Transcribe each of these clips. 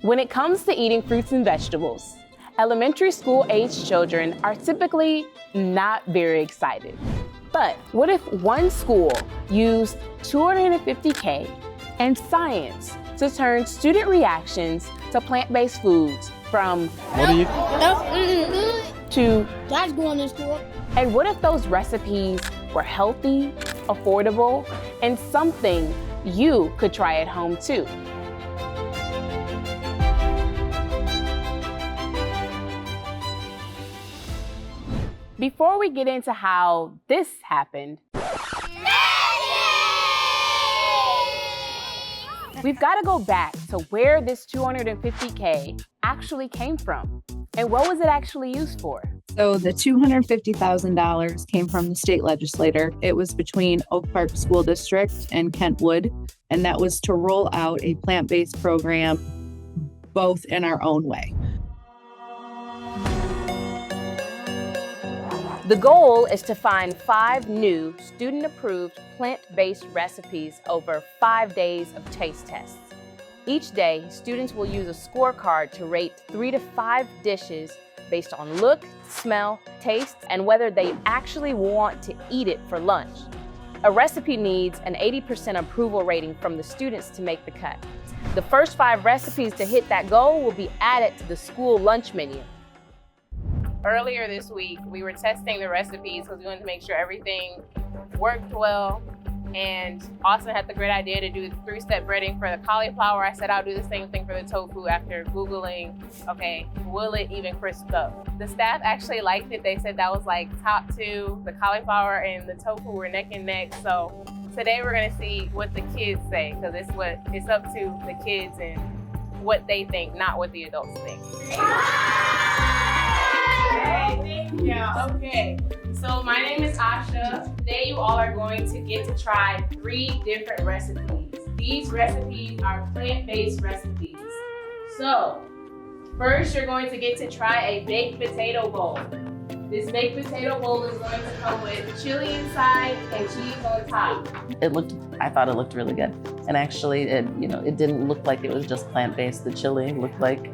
When it comes to eating fruits and vegetables, elementary school-aged children are typically not very excited. But what if one school used $250K and science to turn student reactions to plant-based foods from to That's going to school. And what if those recipes were healthy, affordable, and something you could try at home too? Before we get into how this happened, we've got to go back to where this $250K actually came from. And what was it actually used for? So the $250,000 came from the state legislator. It was between Oak Park School District and Kentwood, and that was to roll out a plant-based program, both in our own way. The goal is to find 5 new student-approved plant-based recipes over 5 days of taste tests. Each day, students will use a scorecard to rate 3 to 5 dishes based on look, smell, taste, and whether they actually want to eat it for lunch. A recipe needs an 80% approval rating from the students to make the cut. The first 5 recipes to hit that goal will be added to the school lunch menu. Earlier this week, we were testing the recipes because we wanted to make sure everything worked well. And Austin had the great idea to do 3-step breading for the cauliflower. I said I'll do the same thing for the tofu after Googling, okay, will it even crisp up? The staff actually liked it. They said that was like top 2. The cauliflower and the tofu were neck and neck. So today we're gonna see what the kids say, because it's up to the kids and what they think, not what the adults think. Thank you. Okay, so my name is Asha. Today you all are going to get to try 3 different recipes. These recipes are plant-based recipes. So, first you're going to get to try a baked potato bowl. This baked potato bowl is going to come with chili inside and cheese on top. I thought it looked really good. And actually, it didn't look like it was just plant-based. The chili looked like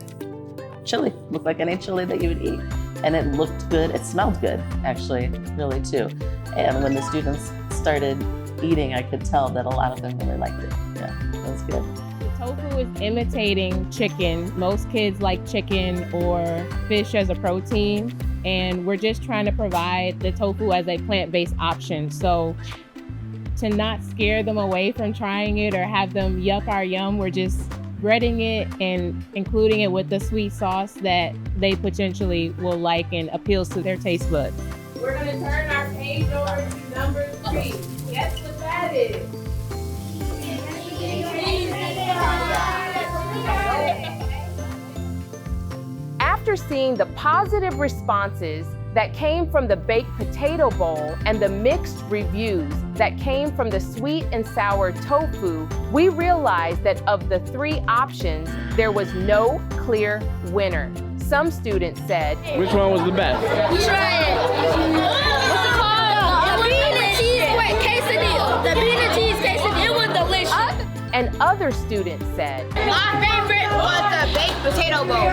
chili, looked like any chili that you would eat. And it looked good. It smelled good, actually, really too. And when the students started eating, I could tell that a lot of them really liked it. Yeah, it was good. The tofu is imitating chicken. Most kids like chicken or fish as a protein. And we're just trying to provide the tofu as a plant-based option. So to not scare them away from trying it or have them yuck our yum, we're just breading it and including it with the sweet sauce that they potentially will like and appeals to their taste buds. We're going to turn our page over to number 3. Guess what that is? After seeing the positive responses that came from the baked potato bowl and the mixed reviews that came from the sweet and sour tofu, we realized that of the 3 options, there was no clear winner. Some students said, which one was the best? Try it. What's it called? The bean and cheese quesadilla. The bean and cheese quesadilla. It was delicious. And other students said, My favorite was the baked potato bowl.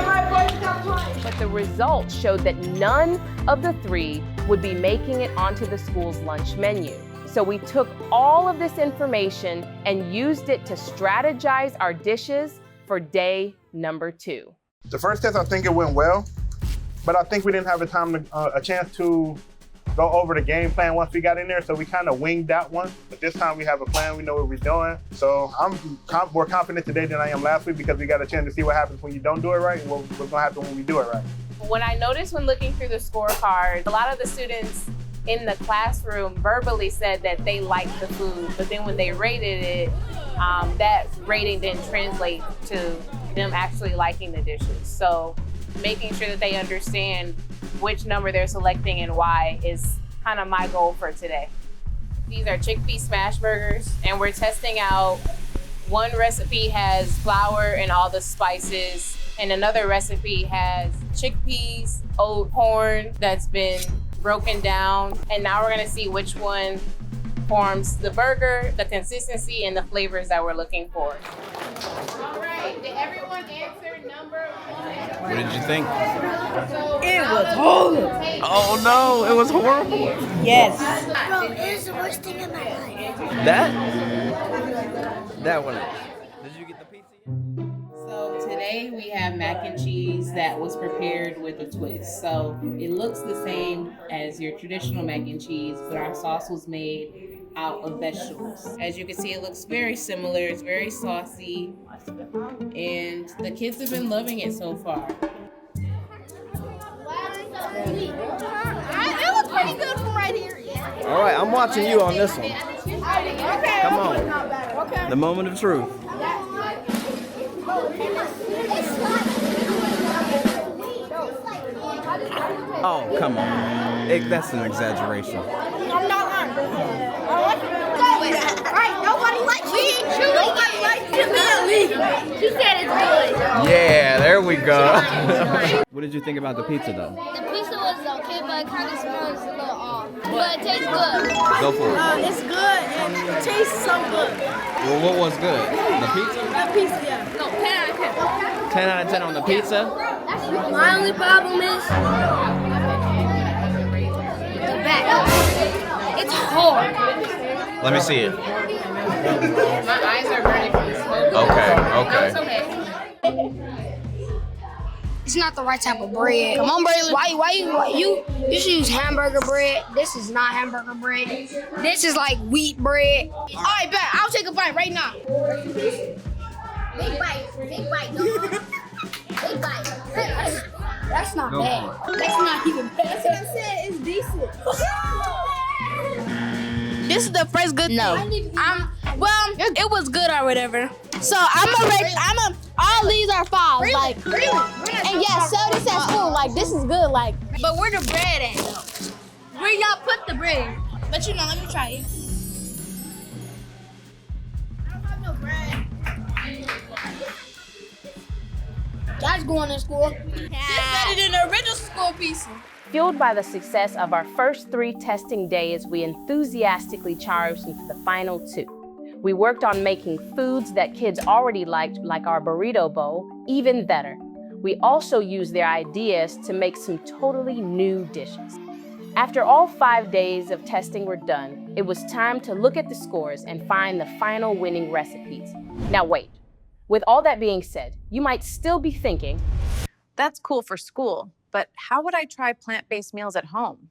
But the results showed that none of the 3 would be making it onto the school's lunch menu. So we took all of this information and used it to strategize our dishes for day number 2. The first test, I think it went well, but I think we didn't have a chance to go over the game plan once we got in there, so we kind of winged that one. But this time we have a plan, we know what we're doing. So I'm more confident today than I am last week because we got a chance to see what happens when you don't do it right and what's gonna happen when we do it right. What I noticed when looking through the scorecard, a lot of the students in the classroom verbally said that they liked the food, but then when they rated it, that rating didn't translate to them actually liking the dishes. So making sure that they understand which number they're selecting and why is kind of my goal for today. These are Chickpea Smash burgers, and we're testing out. One recipe has flour and all the spices, and another recipe has chickpeas, oat corn that's been broken down. And now we're gonna see which one forms the burger, the consistency, and the flavors that we're looking for. All right. right, did everyone answer number one? What did you think? It was horrible. Oh no, it was horrible. Yes. Bro, it was the worst thing in my life. That one. Did you get the pizza? So today we have mac and cheese that was prepared with a twist. So it looks the same as your traditional mac and cheese, but our sauce was made out of vegetables. As you can see, it looks very similar. It's very saucy, and the kids have been loving it so far. It was pretty good from right here. All right, I'm watching you on this one. Come on. The moment of truth. Oh, come on. That's an exaggeration. I'm not lying. Right, nobody likes you. Nobody likes you. She said it's good. Yeah, there we go. What did you think about the pizza, though? The pizza was okay, but it kind of smells a little off. But it tastes good. Go for it. It's good and it tastes so good. Well, what was good? The pizza? The pizza, yeah. No, 10 out of 10. 10 out of 10 on the pizza? My only problem is the back. It's hard. Let me see it. My eyes are burning from the smoke. Okay. It's okay. It's not the right type of bread. Come on, Braylon. Why you should use hamburger bread. This is not hamburger bread. This is like wheat bread. All right, bet. I'll take a bite right now. Big bite. Big bite. Big bite. That's not bad. That's not even bad. That's what I said. It's decent. This is the first good thing. Well, it was good or whatever. So all these are 5s. Like, and yeah, sell this at school. Like, this is good. Like, but where the bread at though? Where y'all put the bread? But you know, let me try it. I don't have no bread. That's going to school. It's better than the original school pizza. Fueled by the success of our first 3 testing days, we enthusiastically charged into the final 2. We worked on making foods that kids already liked, like our burrito bowl, even better. We also used their ideas to make some totally new dishes. After all 5 days of testing were done, it was time to look at the scores and find the final winning recipes. Now wait, with all that being said, you might still be thinking, That's cool for school, but how would I try plant-based meals at home?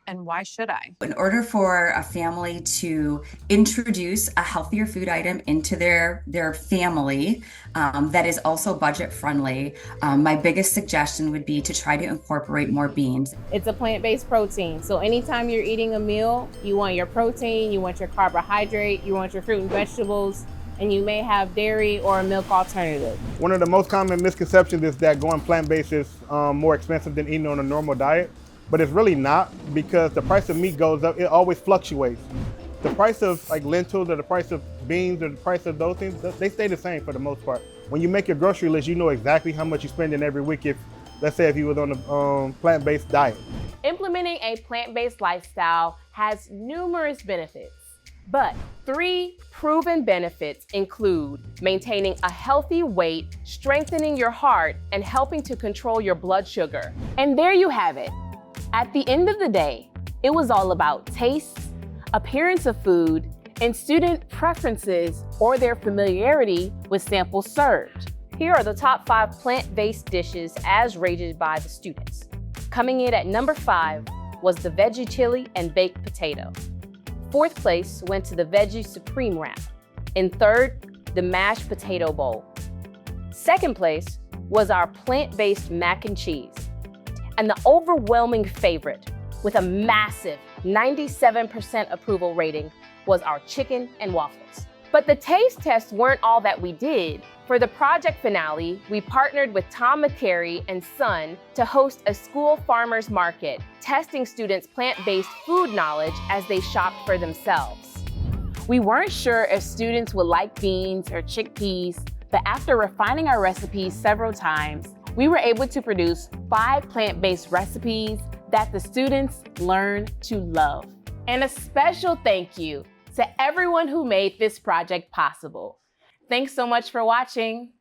And why should I? In order for a family to introduce a healthier food item into their family that is also budget friendly, my biggest suggestion would be to try to incorporate more beans. It's a plant-based protein. So anytime you're eating a meal, you want your protein, you want your carbohydrate, you want your fruit and vegetables, and you may have dairy or a milk alternative. One of the most common misconceptions is that going plant-based is more expensive than eating on a normal diet, but it's really not, because the price of meat goes up. It always fluctuates. The price of like lentils or the price of beans or the price of those things, they stay the same for the most part. When you make your grocery list, you know exactly how much you're spending every week if, let's say, if you was on a plant-based diet. implementing a plant-based lifestyle has numerous benefits. But 3 proven benefits include maintaining a healthy weight, strengthening your heart, and helping to control your blood sugar. And there you have it. At the end of the day, it was all about taste, appearance of food, and student preferences or their familiarity with samples served. Here are the top 5 plant-based dishes as rated by the students. Coming in at number 5 was the veggie chili and baked potato. 4th place went to the veggie supreme wrap. In 3rd, the mashed potato bowl. 2nd place was our plant-based mac and cheese. And the overwhelming favorite, with a massive 97% approval rating, was our chicken and waffles. But the taste tests weren't all that we did. For the project finale, we partnered with Tom McCary and Son to host a school farmers market, testing students' plant-based food knowledge as they shopped for themselves. We weren't sure if students would like beans or chickpeas, but after refining our recipes several times, we were able to produce 5 plant-based recipes that the students learned to love. And a special thank you to everyone who made this project possible. Thanks so much for watching.